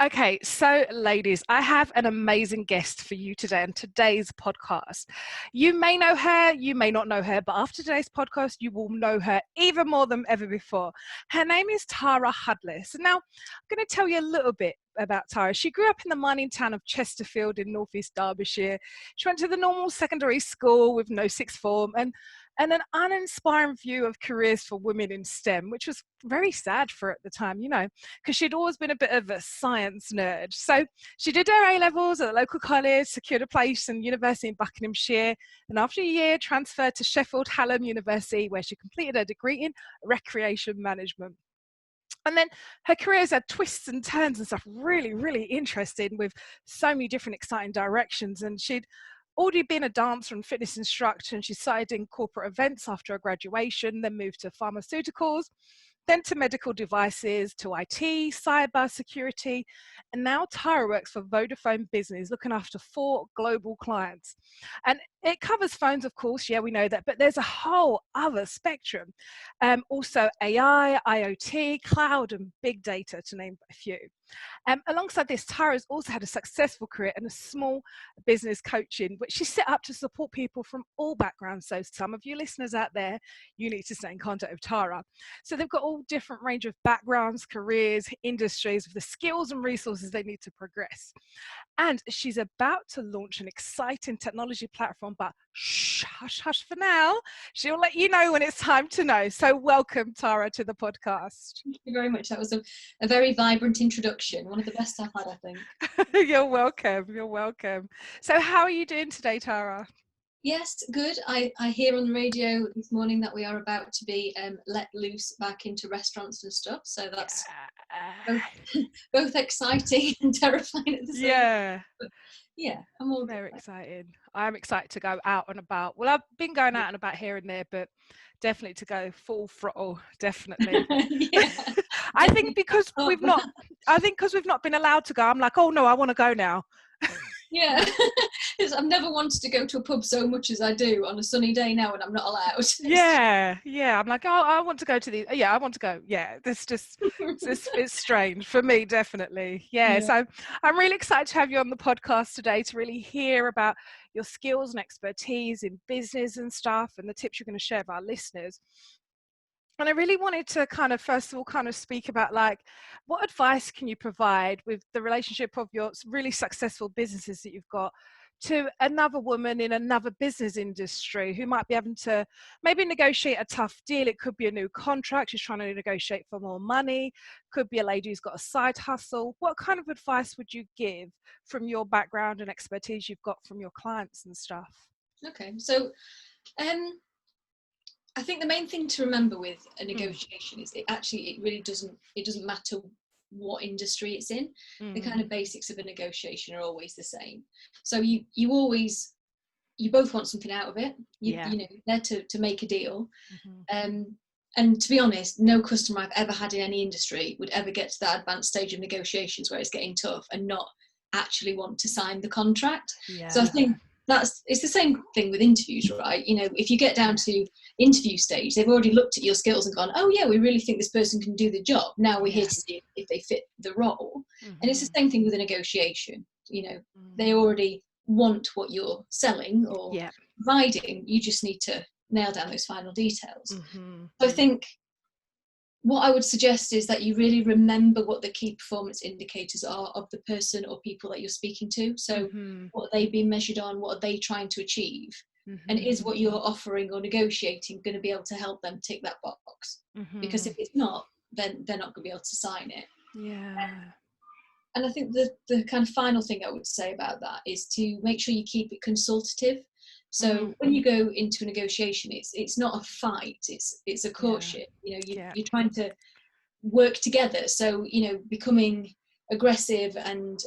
Okay, so ladies, I have an amazing guest for you today on today's podcast. You may know her, you may not know her, but after today's podcast, you will know her even more than ever before. Her name is Tara Huddless. Now, I'm going to tell you a little bit about Tara. She grew up in the mining town of Chesterfield in northeast Derbyshire. She went to the normal secondary school with no sixth form and an uninspiring view of careers for women in STEM, which was very sad for her at the time, because she'd always been a bit of a science nerd. So she did her A-levels at the local college, secured a place in university in Buckinghamshire, and after a year transferred to Sheffield Hallam University, where she completed her degree in recreation management. And then her career's had twists and turns and stuff, really, really interesting, with so many different exciting directions. And she'd already been a dancer and fitness instructor, and she started in corporate events after her graduation, then moved to pharmaceuticals, then to medical devices, to IT, cyber security, and now Tara works for Vodafone Business, looking after 4 global clients. And it covers phones, of course, yeah, we know that, but there's a whole other spectrum. Also AI, IoT, cloud, and big data, to name a few. Alongside this, Tara's also had a successful career in a small business coaching, which she set up to support people from all backgrounds. So some of you listeners out there, you need to stay in contact with Tara. So they've got all different range of backgrounds, careers, industries, with the skills and resources they need to progress. And she's about to launch an exciting technology platform, but shh, hush, hush for now. She'll let you know when it's time to know. So welcome, Tara, to the podcast. Thank you very much. That was a very vibrant introduction. One of the best I've had, I think. You're welcome. You're welcome. So how are you doing today, Tara? Yes, good. I hear on the radio this morning that we are about to be let loose back into restaurants and stuff. So that's both exciting and terrifying at the same time. But yeah, I'm all very good. excited. I'm excited to go out and about. Well, I've been going out and about here and there, but definitely to go full throttle, definitely. Yeah. I think because we've not been allowed to go, I'm like, oh no, I want to go now. Yeah, I've never wanted to go to a pub so much as I do on a sunny day now when I'm not allowed. Yeah. I'm like, oh, I want to go to I want to go. Yeah, it's strange for me, definitely. Yeah, so I'm really excited to have you on the podcast today to really hear about your skills and expertise in business and stuff, and the tips you're going to share with our listeners. And I really wanted to first of all speak about, like, what advice can you provide with the relationship of your really successful businesses that you've got to another woman in another business industry who might be having to maybe negotiate a tough deal. It could be a new contract, she's trying to negotiate for more money, could be a lady who's got a side hustle. What kind of advice would you give from your background and expertise you've got from your clients and stuff? Okay, so I think the main thing to remember with a negotiation is it really doesn't matter what industry it's in. The kind of basics of a negotiation are always the same. So you both want something out of it. You know, there to make a deal. And to be honest, no customer I've ever had in any industry would ever get to that advanced stage of negotiations where it's getting tough and not actually want to sign the contract. So I think it's the same thing with interviews, right? You know, if you get down to interview stage, they've already looked at your skills and gone, oh yeah, we really think this person can do the job. Now we're here to see if they fit the role. And it's the same thing with a negotiation. You know, they already want what you're selling or providing. You just need to nail down those final details. So I think what I would suggest is that you really remember what the key performance indicators are of the person or people that you're speaking to. So what are they being measured on? What are they trying to achieve? And is what you're offering or negotiating going to be able to help them tick that box? Because if it's not, then they're not going to be able to sign it. And I think the kind of final thing I would say about that is to make sure you keep it consultative. So when you go into a negotiation, it's not a fight, it's a courtship. You know, you're trying to work together. So, you know, becoming aggressive and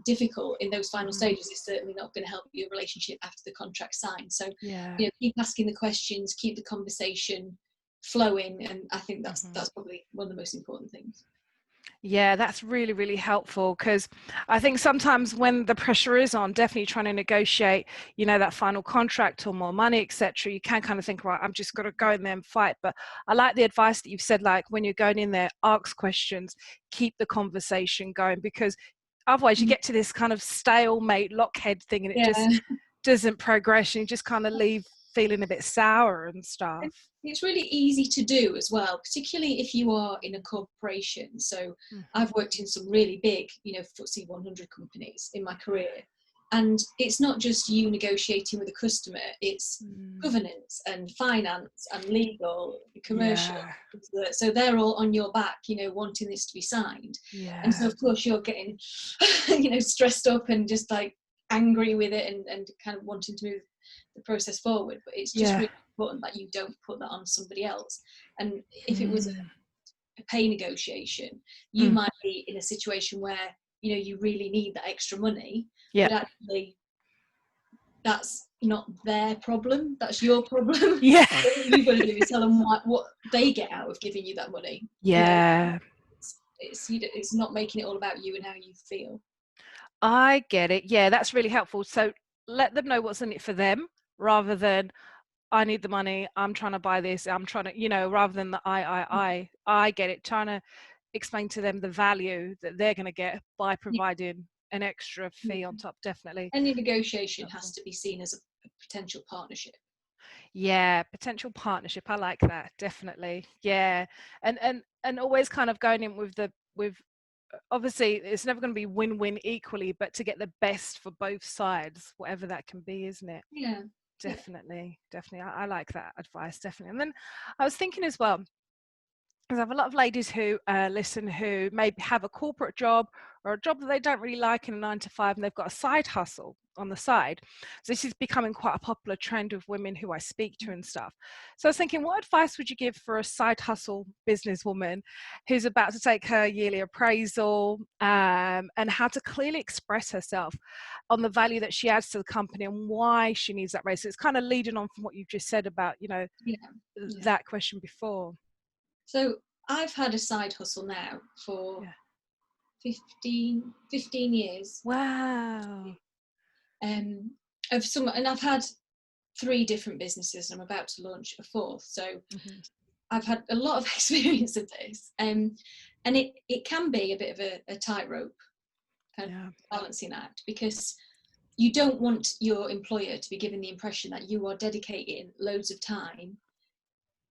difficult in those final stages is certainly not going to help your relationship after the contract's signed. So, you know, keep asking the questions, keep the conversation flowing, and I think that's probably one of the most important things. Yeah, that's really, really helpful, because I think sometimes when the pressure is on, definitely trying to negotiate, that final contract or more money, etc., you can kind of think, right, I'm just going to go in there and fight. But I like the advice that you've said, like when you're going in there, ask questions, keep the conversation going, because otherwise you get to this kind of stalemate, lockhead thing, and it Yeah. just doesn't progress, and you just kind of leave feeling a bit sour and stuff. It's really easy to do as well, particularly if you are in a corporation. So I've worked in some really big, FTSE 100 companies in my career. And it's not just you negotiating with a customer, it's governance and finance and legal, commercial. Yeah. So they're all on your back, wanting this to be signed. Yeah. And so, of course, you're getting, stressed up and just like angry with it and kind of wanting to move the process forward. But it's just really important that you don't put that on somebody else. And if it was a pay negotiation, you might be in a situation where you really need that extra money, but actually that's not their problem, that's your problem. Yeah. All you've got to do is tell them what they get out of giving you that money. It's not making it all about you and how you feel. I get it. Yeah, that's really helpful. So let them know what's in it for them, rather than I need the money, I'm trying to buy this, I'm trying to, rather than the I get it. Trying to explain to them the value that they're going to get by providing an extra fee on top. Definitely. Any negotiation has to be seen as a potential partnership. Yeah, potential partnership. I like that. Definitely. Yeah. And always kind of going in with obviously it's never going to be win-win equally, but to get the best for both sides, whatever that can be, isn't it? Yeah. Definitely. I like that advice, definitely. And then I was thinking as well, because I have a lot of ladies who listen, who maybe have a corporate job or a job that they don't really like in a 9 to 5, and they've got a side hustle on the side. So this is becoming quite a popular trend of women who I speak to and stuff. So I was thinking, what advice would you give for a side hustle businesswoman who's about to take her yearly appraisal, and how to clearly express herself on the value that she adds to the company and why she needs that raise? So it's kind of leading on from what you've just said about, that question before. So I've had a side hustle now for 15 years. Wow. And I've had 3 different businesses, and I'm about to launch a 4th. So I've had a lot of experience of this. And it can be a bit of a tightrope kind of balancing act, because you don't want your employer to be given the impression that you are dedicating loads of time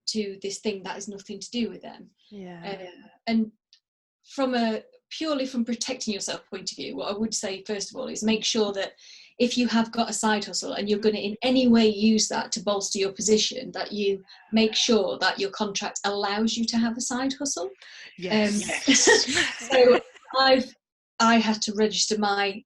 to this thing that has nothing to do with them. And purely from protecting yourself point of view, what I would say first of all is make sure that if you have got a side hustle and you're going to in any way use that to bolster your position, that you make sure that your contract allows you to have a side hustle. So I had to register my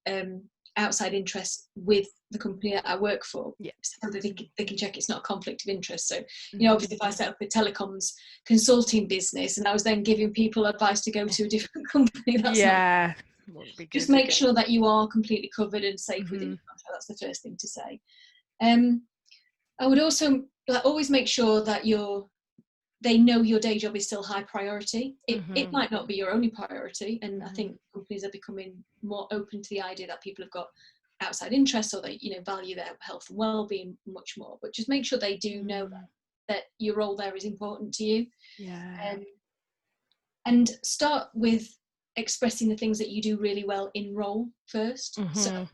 outside interest with the company that I work for, so that they can check it's not a conflict of interest. So obviously if I set up a telecoms consulting business and I was then giving people advice to go to a different company, that's not just make sure that you are completely covered and safe within your contract. That's the first thing to say. I would also always make sure that they know your day job is still high priority. It might not be your only priority, and I think companies are becoming more open to the idea that people have got outside interests, or they value their health and well-being much more. But just make sure they do know that your role there is important to you. And start with expressing the things that you do really well in role first. So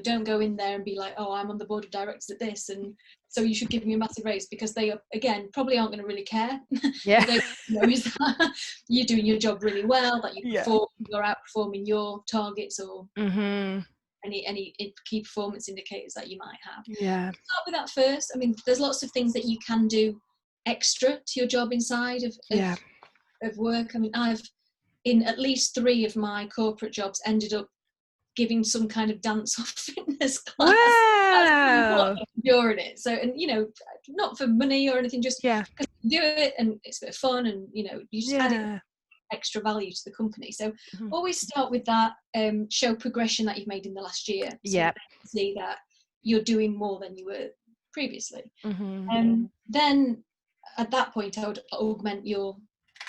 don't go in there and be like, oh, I'm on the board of directors at this, and so you should give me a massive raise, because they again probably aren't going to really care. They know is that you're doing your job really well, that you're outperforming your targets, or any key performance indicators that you might have. Start with that first. I mean, there's lots of things that you can do extra to your job inside of work. I mean, I've in at least 3 of my corporate jobs ended up giving some kind of dance or fitness class during it. So, and not for money or anything, just because you do it and it's a bit of fun, and you just add extra value to the company. So always start with that. Show progression that you've made in the last year, so that you can see that you're doing more than you were previously. Then at that point I would augment your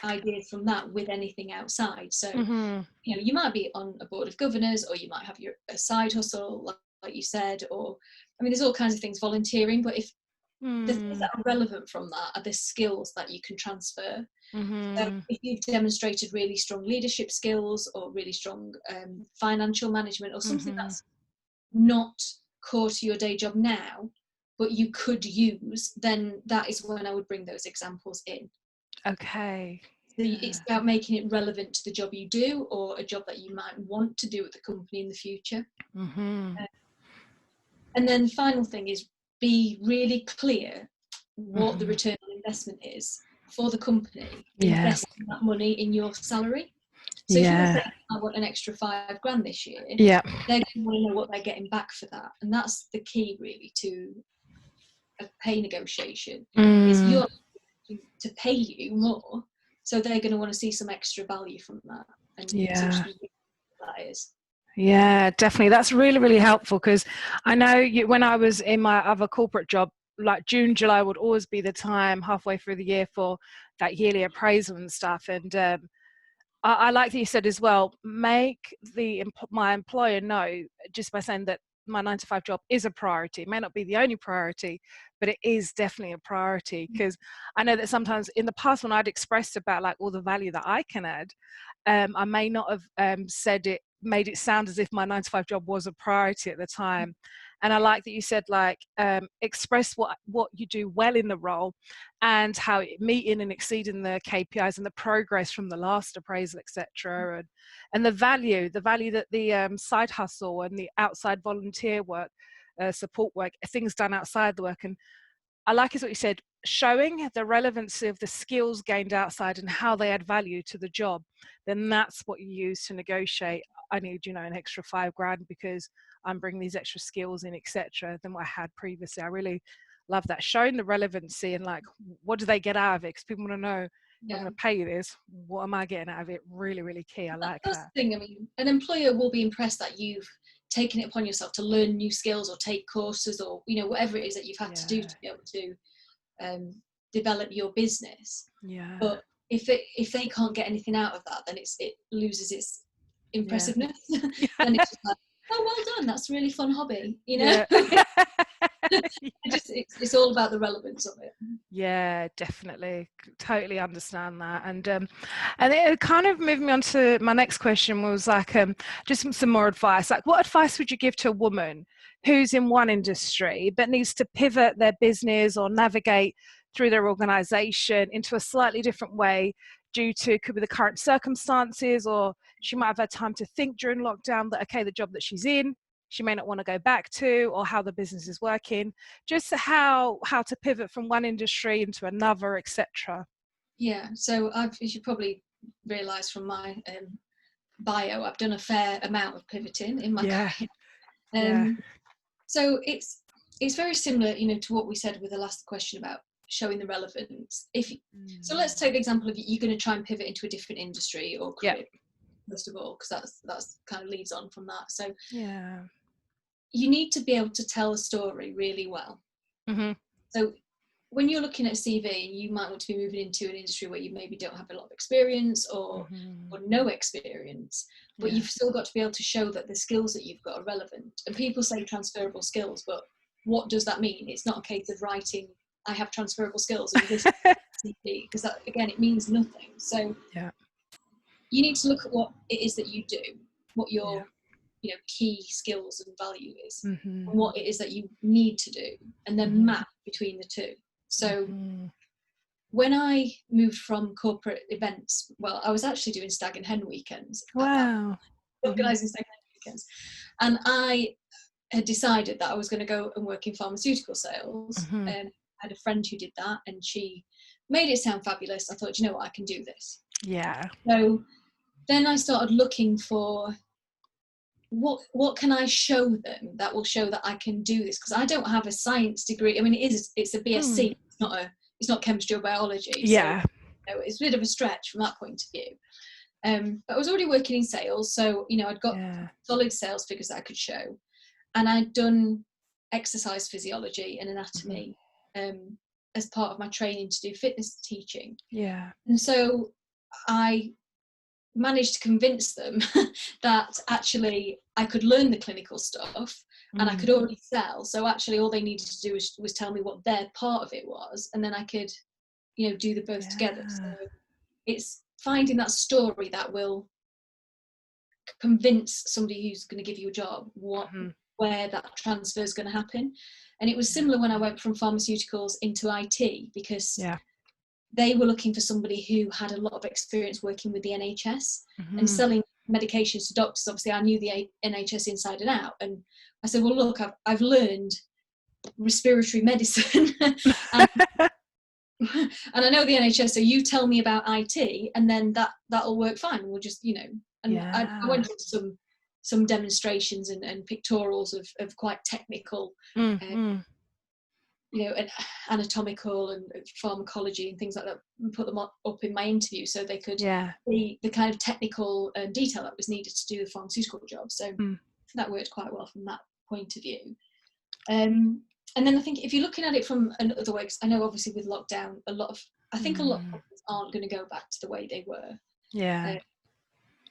ideas from that with anything outside. So, Mm-hmm. you know, you might be on a board of governors, or you might have a side hustle, like you said, or, I mean, there's all kinds of things, volunteering, but if the things that are relevant from that are the skills that you can transfer. So if you've demonstrated really strong leadership skills, or really strong financial management, or something that's not core to your day job now, but you could use, then that is when I would bring those examples in. Okay. So it's about making it relevant to the job you do, or a job that you might want to do at the company in the future. And then the final thing is, be really clear what the return on investment is for the company, investing that money in your salary. So if you're saying, I want an extra £5,000 this year, they're going to want to know what they're getting back for that. And that's the key, really, to a pay negotiation, is you're to pay you more, so they're going to want to see some extra value from that. And teach them what that is. Yeah, definitely. That's really, really helpful, because I know when I was in my other corporate job, like June, July would always be the time halfway through the year for that yearly appraisal and stuff. And I like that you said as well, make my employer know, just by saying that my 9 to 5 job is a priority. It may not be the only priority, but it is definitely a priority. Because I know that sometimes in the past, when I'd expressed about like all the value that I can add, I may not have made it sound as if my 9 to 5 job was a priority at the time. And I like that you said, like, express what you do well in the role, and how meeting and exceeding the KPIs and the progress from the last appraisal, etc. And the value that the side hustle and the outside volunteer work, support work, things done outside the work. And I like is what you said, showing the relevancy of the skills gained outside and how they add value to the job. Then that's what you use to negotiate. I need, an extra £5,000 because I'm bringing these extra skills in, etc., than what I had previously. I really love that, showing the relevancy and like, what do they get out of it? Because people want to know, I'm going to pay you this, what am I getting out of it? Really, really key. I like that. That's the thing. I mean, an employer will be impressed that you've taken it upon yourself to learn new skills, or take courses, or whatever it is that you've had to do to be able to develop your business. But if they can't get anything out of that, then it loses its impressiveness. Then it's just like, oh, well done, that's a really fun hobby, It's all about the relevance of it. Yeah, definitely, totally understand that. And it kind of moved me on to my next question, was like, just some more advice. Like, what advice would you give to a woman who's in one industry but needs to pivot their business or navigate through their organization into a slightly different way could be the current circumstances, or she might have had time to think during lockdown that, okay, the job that she's in, she may not want to go back to, or how the business is working, just how to pivot from one industry into another, etc. Yeah, so as you probably realise from my bio, I've done a fair amount of pivoting in my career. So it's very similar, to what we said with the last question about showing the relevance. So let's take the example of you're going to try and pivot into a different industry or career, first of all, because that's kind of leads on from that. So you need to be able to tell a story really well. So when you're looking at a CV, you might want to be moving into an industry where you maybe don't have a lot of experience or no experience, but you've still got to be able to show that the skills that you've got are relevant. And people say transferable skills, but what does that mean? It's not a case of writing, I have transferable skills in this CV, because that, again, it means nothing. So you need to look at what it is that you do, what your key skills and value is, and what it is that you need to do, and then map between the two. So when I moved from corporate events, well, I was actually doing stag and hen weekends. Wow. Organising stag and hen weekends. And I had decided that I was going to go and work in pharmaceutical sales. I had a friend who did that, and she made it sound fabulous. I thought, you know what, I can do this. So then I started looking for what can I show them that will show that I can do this, because I don't have a science degree. I mean, it's a BSc. It's not chemistry or biology. So it's a bit of a stretch from that point of view. But I was already working in sales, so I'd got solid sales figures that I could show, and I'd done exercise physiology and anatomy as part of my training to do fitness teaching. And so I managed to convince them that actually I could learn the clinical stuff and I could already sell. So actually all they needed to do was tell me what their part of it was, and then I could, do the both together. So it's finding that story that will convince somebody who's going to give you a job where that transfer is going to happen. And it was similar when I went from pharmaceuticals into IT, because they were looking for somebody who had a lot of experience working with the NHS and selling medications to doctors. Obviously, I knew the NHS inside and out. And I said, well, look, I've learned respiratory medicine and I know the NHS, so you tell me about IT and then that'll work fine. We'll just, and I went to some demonstrations and pictorials of quite technical, and anatomical and pharmacology and things like that, and put them up in my interview so they could see the kind of technical detail that was needed to do the pharmaceutical job. So that worked quite well from that point of view. And then I think if you're looking at it from another way, 'cause I know obviously with lockdown, a lot of companies aren't going to go back to the way they were.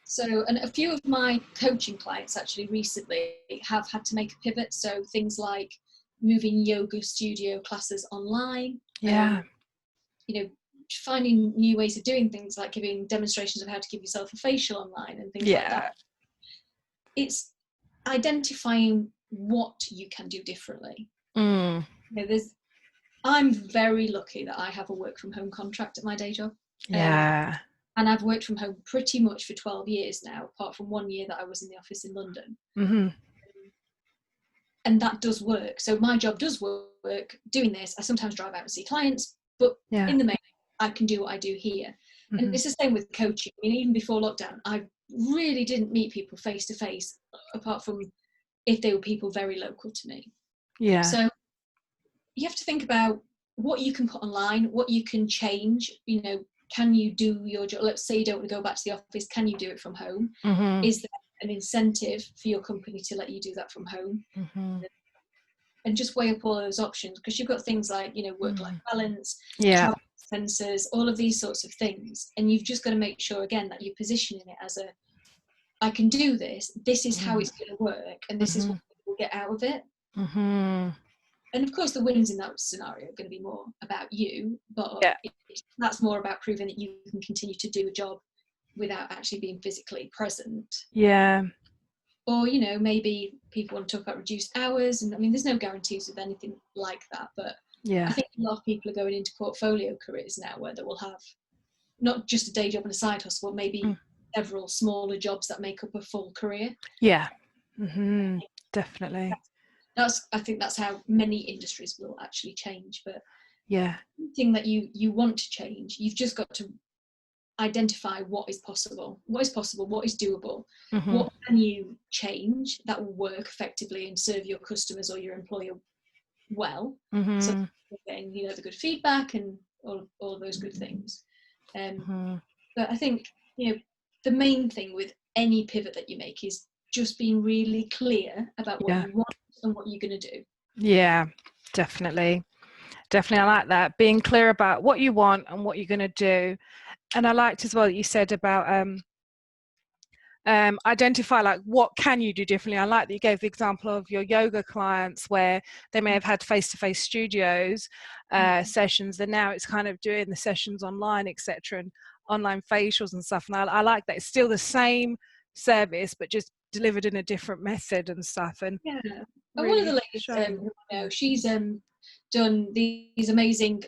So, and a few of my coaching clients actually recently have had to make a pivot. So things like moving yoga studio classes online. Finding new ways of doing things, like giving demonstrations of how to give yourself a facial online and things like that. It's identifying what you can do differently. I'm very lucky that I have a work from home contract at my day job. And I've worked from home pretty much for 12 years now, apart from 1 year that I was in the office in London. And that does work. So my job does work doing this. I sometimes drive out and see clients, but in the main, I can do what I do here. And it's the same with coaching. I mean, even before lockdown, I really didn't meet people face to face, apart from if they were people very local to me. So you have to think about what you can put online, what you can change. Can you do your job? Let's say you don't want to go back to the office. Can you do it from home? Is there an incentive for your company to let you do that from home? And just weigh up all those options, because you've got things like, work-life balance, travel expenses, all of these sorts of things. And you've just got to make sure, again, that you're positioning it as I can do this. This is how it's going to work. And this is what we'll get out of it. And of course, the wins in that scenario are going to be more about you, but that's more about proving that you can continue to do a job without actually being physically present. Or, maybe people want to talk about reduced hours. And I mean, there's no guarantees with anything like that. But I think a lot of people are going into portfolio careers now where they will have not just a day job and a side hustle, but maybe several smaller jobs that make up a full career. Definitely. I think that's how many industries will actually change. But anything that you want to change, you've just got to identify what is possible, what is doable, what can you change that will work effectively and serve your customers or your employer well. So getting the good feedback and all of those good things. But I think the main thing with any pivot that you make is just being really clear about what you want and what you're going to do. Definitely I like that, being clear about what you want and what you're going to do. And I liked as well that you said about identify like what can you do differently. I like that you gave the example of your yoga clients where they may have had face-to-face studios sessions, and now it's kind of doing the sessions online, etc., and online facials and stuff. And I like that it's still the same service but just delivered in a different method and stuff. And really, one of the ladies she's done these amazing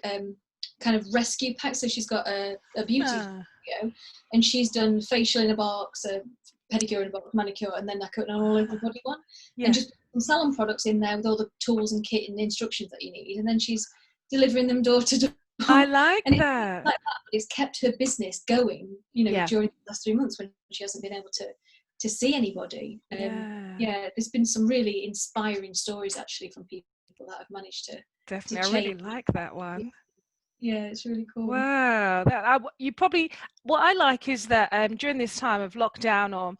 kind of rescue packs. So she's got a beauty studio, and she's done facial in a box, a pedicure in a box, manicure, and then an all over the body one, and just some salon products in there with all the tools and kit and instructions that you need, and then she's delivering them door to door. I like that. But it's kept her business going, during the last 3 months when she hasn't been able to see anybody. There's been some really inspiring stories actually from people that have managed to definitely. I really like that one. Yeah, it's really cool. Wow. What I like is that during this time of lockdown or,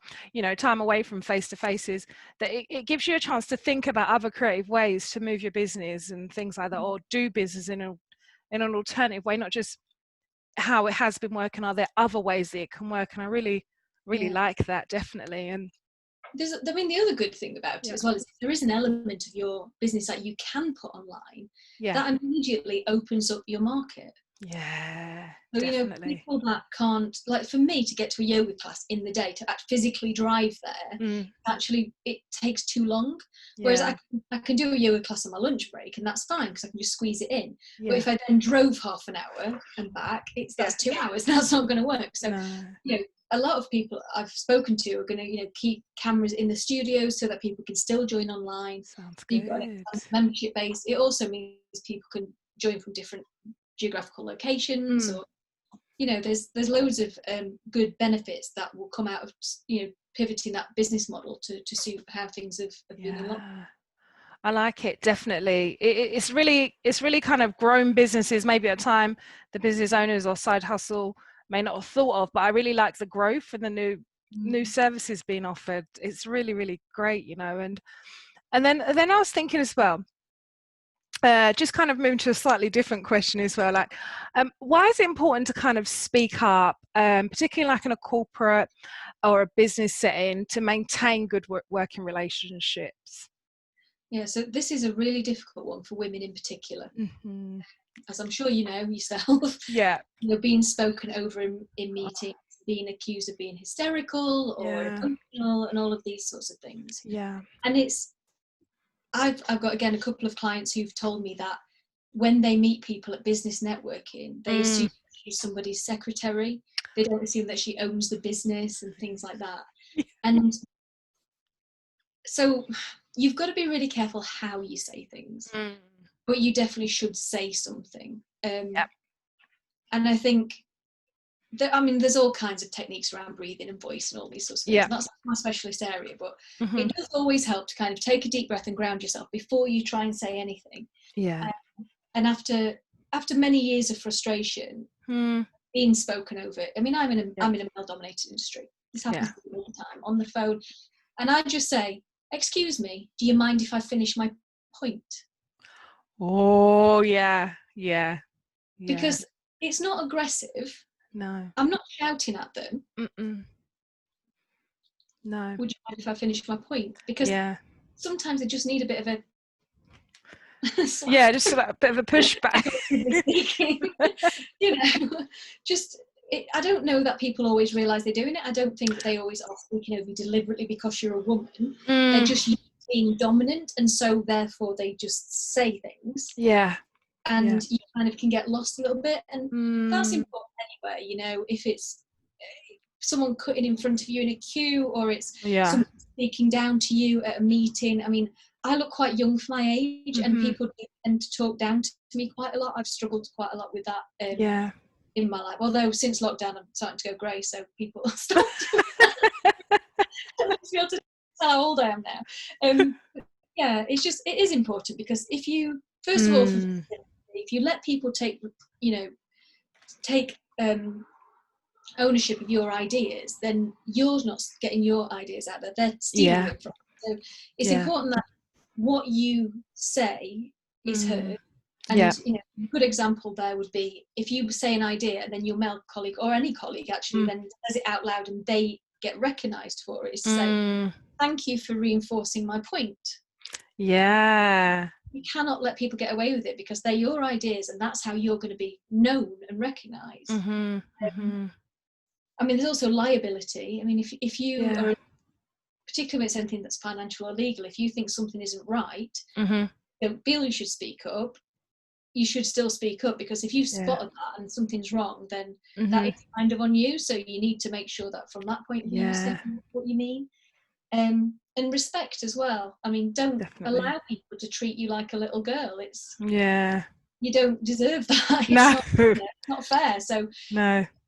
time away from face-to-faces, that it gives you a chance to think about other creative ways to move your business and things like that, or do business in an alternative way, not just how it has been working? Are there other ways that it can work? And I really Yeah. like that, definitely. And I mean, the other good thing about it as well is if there is an element of your business that you can put online, that immediately opens up your market. Yeah, So, definitely. people that can't, like for me to get to a yoga class in the day, to physically drive there, actually it takes too long. Whereas I can do a yoga class on my lunch break, and that's fine because I can just squeeze it in. But if I then drove half an hour and back, that's 2 hours. That's not going to work. So, a lot of people I've spoken to are going to, keep cameras in the studios so that people can still join online. Sounds You've got good. a membership base. It also means people can join from different geographical locations, or there's loads of good benefits that will come out of pivoting that business model to suit how things have been unlocked. I like it, definitely. It's really kind of grown businesses, maybe at a time the business owners or side hustle may not have thought of, but I really like the growth and the new services being offered. It's really great, and then I was thinking as well, just kind of moving to a slightly different question as well, like why is it important to kind of speak up, particularly like in a corporate or a business setting, to maintain good working relationships? Yeah, so this is a really difficult one for women in particular, as I'm sure you know yourself. Being spoken over in meetings, being accused of being hysterical or emotional, and all of these sorts of things. And I've got, again, a couple of clients who've told me that when they meet people at business networking, they assume she's somebody's secretary. They don't assume that she owns the business and things like that. And so you've got to be really careful how you say things, but you definitely should say something. And I think there's all kinds of techniques around breathing and voice and all these sorts of things. And that's my specialist area, but it does always help to kind of take a deep breath and ground yourself before you try and say anything. And after many years of frustration being spoken over, I'm in a male-dominated industry. This happens to me all the time on the phone, and I just say, "Excuse me, do you mind if I finish my point?" Oh, because it's not aggressive. No, I'm not shouting at them. No. Would you mind if I finish my point? Because sometimes they just need a bit of a just a bit of a pushback. I don't know that people always realise they're doing it. I don't think that they always are speaking over you deliberately because you're a woman. They're just being dominant, and so therefore they just say things. And you kind of can get lost a little bit, and that's important anyway. If it's someone cutting in front of you in a queue, or it's someone speaking down to you at a meeting. I look quite young for my age, and people do tend to talk down to me quite a lot. I've struggled quite a lot with that in my life. Although since lockdown, I'm starting to go grey, so people start to be able to tell how old I am now. It is important, because if you, first of all, if you let people take ownership of your ideas, then you're not getting your ideas out there. They're stealing it from you. So it's important that what you say is heard. And a good example there would be if you say an idea and then your male colleague, or any colleague actually, then says it out loud and they get recognised for it, is to say, "Thank you for reinforcing my point." You cannot let people get away with it, because they're your ideas, and that's how you're going to be known and recognised. There's also liability. If you are, particularly when it's anything that's financial or legal, if you think something isn't right, don't feel you should speak up, you should still speak up, because if you've spotted that and something's wrong, then that is kind of on you. So you need to make sure that from that point of view, you say what you mean. And respect as well. Don't allow people to treat you like a little girl. You don't deserve that. It's not fair. So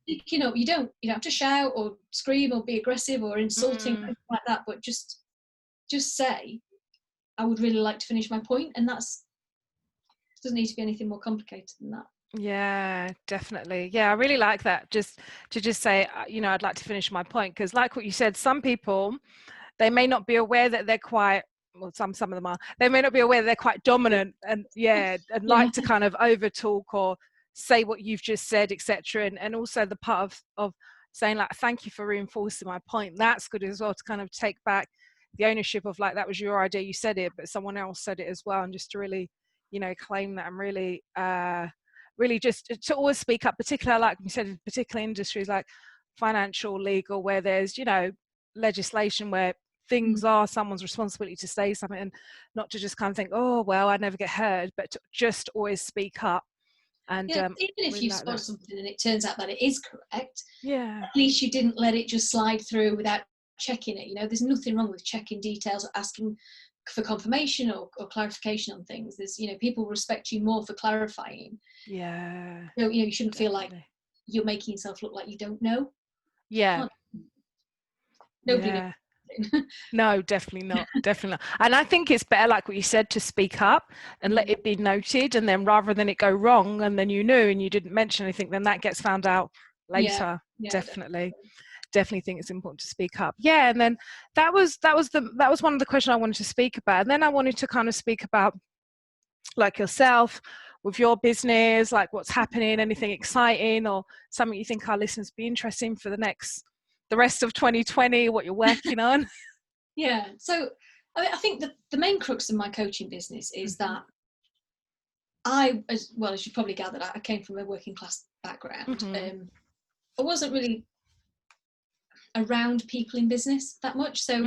you don't have to shout or scream or be aggressive or insulting, anything like that, but just say, "I would really like to finish my point," and doesn't need to be anything more complicated than that. Definitely. I really like that, just to say, I'd like to finish my point, because like what you said, some people, they may not be aware that they're quite, well, some of them are, they may not be aware that they're quite dominant and like to kind of over talk or say what you've just said, etc. And also the part of saying like, thank you for reinforcing my point. That's good as well, to kind of take back the ownership of like, that was your idea, you said it, but someone else said it as well. And just to really, claim that, and really really just to always speak up, particularly like you said, in particular industries like financial, legal, where there's legislation where things are someone's responsibility to say something, and not to just kind of think, oh well, I never get heard, but to just always speak up. And even if really you've like spotted that. something and it turns out that it is correct, Yeah, at least you didn't let it just slide through without checking it. There's nothing wrong with checking details or asking for confirmation or clarification on things. There's people respect you more for clarifying. yeah, You shouldn't feel like definitely. you're making yourself look like you don't know. Yeah, Nobody yeah. knows. No, definitely not. Definitely not. And I think it's better, like what you said, to speak up and let it be noted. And then rather than it go wrong and then you knew and you didn't mention anything, then that gets found out later. Yeah, Definitely think it's important to speak up. Yeah. And then that was one of the questions I wanted to speak about. And then I wanted to kind of speak about like yourself with your business, like what's happening, anything exciting or something you think our listeners be interested in for the rest of 2020, what you're working on. Yeah. So I think the main crux of my coaching business is that as you probably gathered, I came from a working class background. I wasn't really around people in business that much. So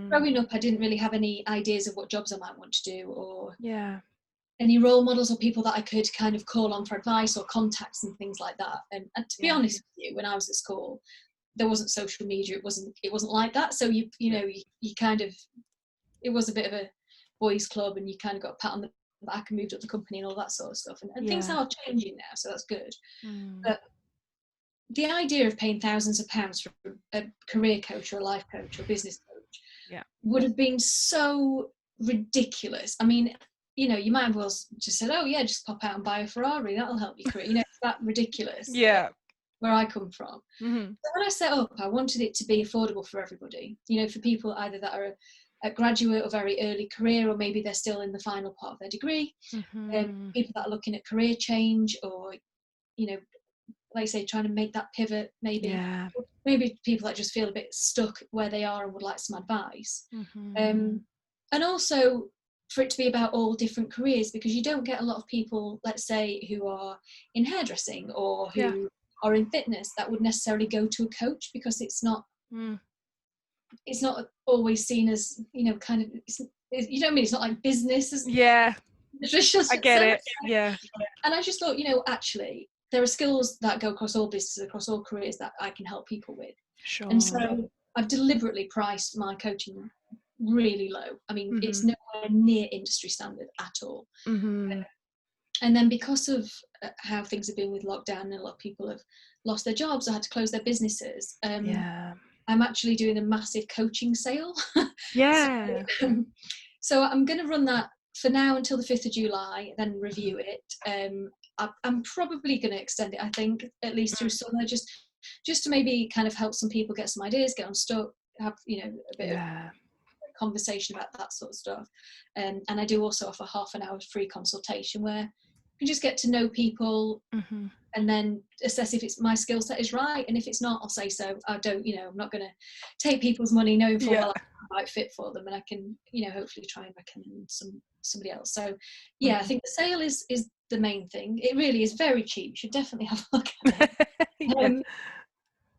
growing up, I didn't really have any ideas of what jobs I might want to do, or any role models or people that I could kind of call on for advice or contacts and things like that. And to be honest with you, when I was at school, there wasn't social media. It wasn't like that. So you kind of, it was a bit of a boys club, and you kind of got a pat on the back and moved up the company and all that sort of stuff. And things are changing now, so that's good. But the idea of paying thousands of pounds for a career coach or a life coach or a business coach would have been so ridiculous. I mean, you might as well just said, oh yeah, just pop out and buy a Ferrari, that'll help your career. It's that ridiculous. Where I come from. So when I set up, I wanted it to be affordable for everybody, for people either that are a graduate or very early career, or maybe they're still in the final part of their degree, people that are looking at career change, or like I say, trying to make that pivot, maybe people that just feel a bit stuck where they are and would like some advice. And also for it to be about all different careers, because you don't get a lot of people, let's say, who are in hairdressing or who are in fitness that would necessarily go to a coach, because it's not always seen as kind of, you know what I mean, it's not like business. It's just I get it. Yeah. And I just thought, actually there are skills that go across all businesses, across all careers, that I can help people with. Sure. And so I've deliberately priced my coaching really low. I mean, it's nowhere near industry standard at all. And then because of how things have been with lockdown, and a lot of people have lost their jobs or had to close their businesses, I'm actually doing a massive coaching sale. So I'm going to run that for now until the 5th of July, then review it. I'm probably going to extend it, I think, at least through summer, just to maybe kind of help some people get some ideas, get unstuck, have a bit of conversation about that sort of stuff. And I do also offer half an hour free consultation where you can just get to know people and then assess if it's my skill set is right, and if it's not, I'll say so. I don't, I'm not going to take people's money knowing full well I'm the right fit for them, and I can, hopefully try and recommend somebody else. So I think the sale is the main thing. It really is very cheap. You should definitely have a look at it.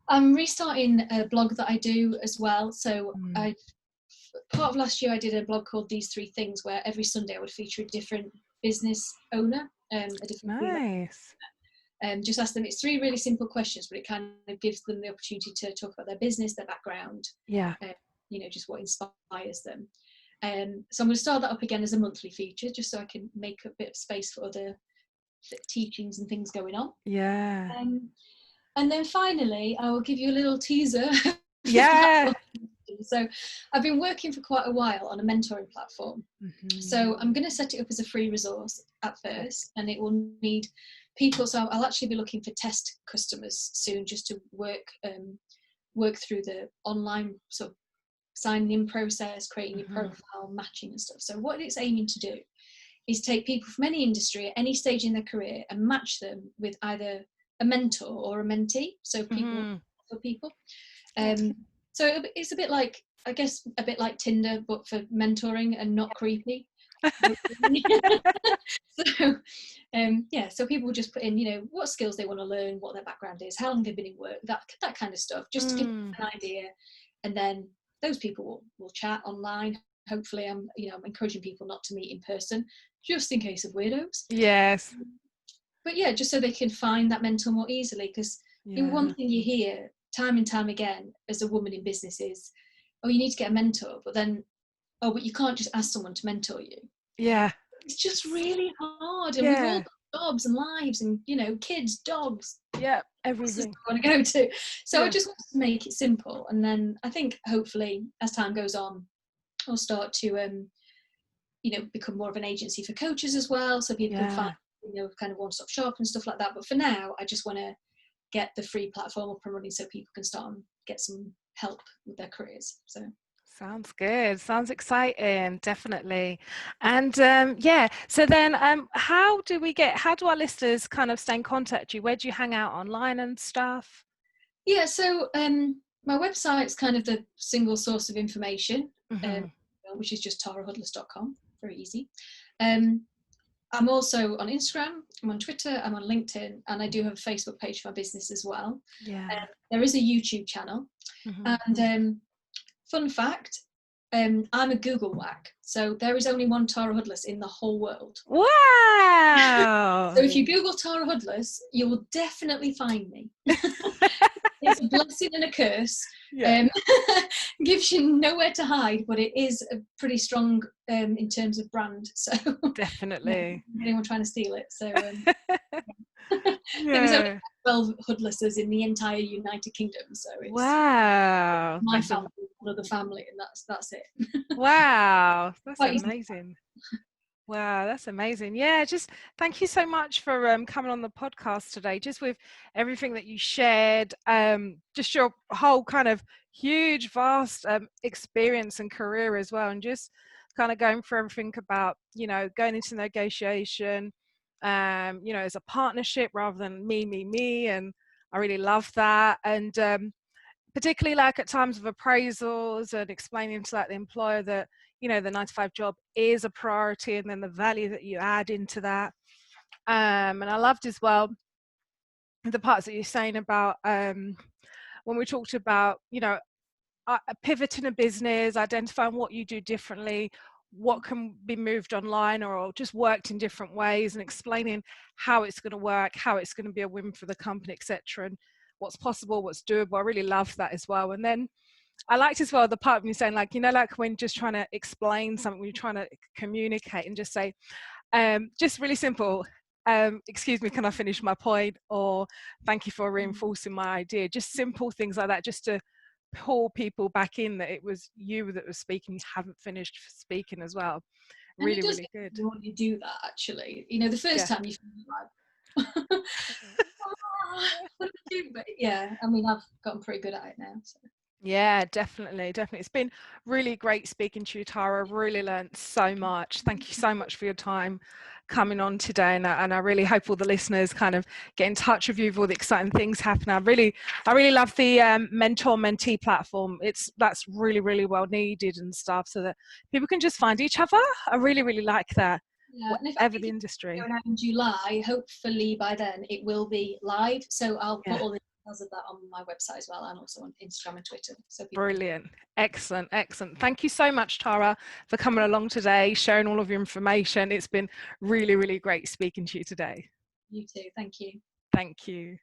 I'm restarting a blog that I do as well. So part of last year I did a blog called These Three Things, where every Sunday I would feature a different business owner, a different just ask them. It's 3 really simple questions, but it kind of gives them the opportunity to talk about their business, their background, just what inspires them. So I'm going to start that up again as a monthly feature, just so I can make a bit of space for other teachings and things going on. And then finally, I will give you a little teaser. So I've been working for quite a while on a mentoring platform. So I'm going to set it up as a free resource at first, and it will need people. So I'll actually be looking for test customers soon, just to work through the online sort of signing in process, creating your profile, matching and stuff. So what it's aiming to do is take people from any industry at any stage in their career and match them with either a mentor or a mentee. So people for people. So it's a bit like, I guess, a bit like Tinder, but for mentoring and not creepy. So so people just put in, you know, what skills they want to learn, what their background is, how long they've been in work, that kind of stuff, just to give them an idea. And then those people will chat online. Hopefully, I'm encouraging people not to meet in person, just in case of weirdos. Yes. But yeah, just so they can find that mentor more easily. Because one thing you hear time and time again as a woman in business is, oh, you need to get a mentor, but then, oh, but you can't just ask someone to mentor you. Yeah. It's just really hard. And we've all got jobs and lives and, you know, kids, dogs. Yeah, everything. I want to go to. So I just want to make it simple. And then I think hopefully as time goes on, I'll start to, become more of an agency for coaches as well. So people can find, kind of one-stop shop and stuff like that. But for now, I just want to get the free platform up and running so people can start and get some help with their careers. So sounds good. Sounds exciting, definitely. And so then how do our listeners kind of stay in contact with you? Where do you hang out online and stuff? Yeah, so my website's kind of the single source of information, which is just tarahuddless.com. Very easy. I'm also on Instagram, I'm on Twitter, I'm on LinkedIn, and I do have a Facebook page for my business as well. There is a YouTube channel. And fun fact, I'm a Google whack, so there is only one Tara Huddless in the whole world. Wow! So if you Google Tara Huddless, you will definitely find me. It's a blessing and a curse. Gives you nowhere to hide, but it is a pretty strong in terms of brand. So definitely, anyone trying to steal it. So there's only 12 Huddlesses in the entire United Kingdom. So it's my family, another family, and that's it. Wow, that's amazing. Wow, that's amazing. Yeah, just thank you so much for coming on the podcast today, just with everything that you shared, just your whole kind of huge, vast experience and career as well, and just kind of going through everything about, you know, going into negotiation, as a partnership rather than me, and I really love that. And particularly like at times of appraisals and explaining to like the employer that, you know, the 9-to-5 job is a priority, and then the value that you add into that. And I loved as well the parts that you're saying about when we talked about, you know, pivoting a business, identifying what you do differently, what can be moved online or just worked in different ways, and explaining how it's going to work, how it's going to be a win for the company, etc., and what's possible, what's doable. I really loved that as well. And then I liked as well the part of you saying, like, you know, like when just trying to explain something, when you're trying to communicate and just say, just really simple, excuse me, can I finish my point? Or thank you for reinforcing my idea. Just simple things like that, just to pull people back in that it was you that was speaking, you haven't finished speaking as well. And really, really good. When you do that, actually, you know, the first time you feel like, what do I do? But yeah, I mean, I've gotten pretty good at it now. So. Yeah, definitely. It's been really great speaking to you, Tara. I've really learned so much. Thank you so much for your time coming on today, and I really hope all the listeners kind of get in touch with you with all the exciting things happening. I really love the mentor-mentee platform. That's really, really well needed and stuff, so that people can just find each other. I really, really like that. Yeah, whatever the industry. Going out in July, hopefully by then it will be live. So I'll put all the details of that on my website as well, and also on Instagram and Twitter. So brilliant. Excellent. Thank you so much, Tara, for coming along today, sharing all of your information. It's been really, really great speaking to you today. You too. Thank you. Thank you.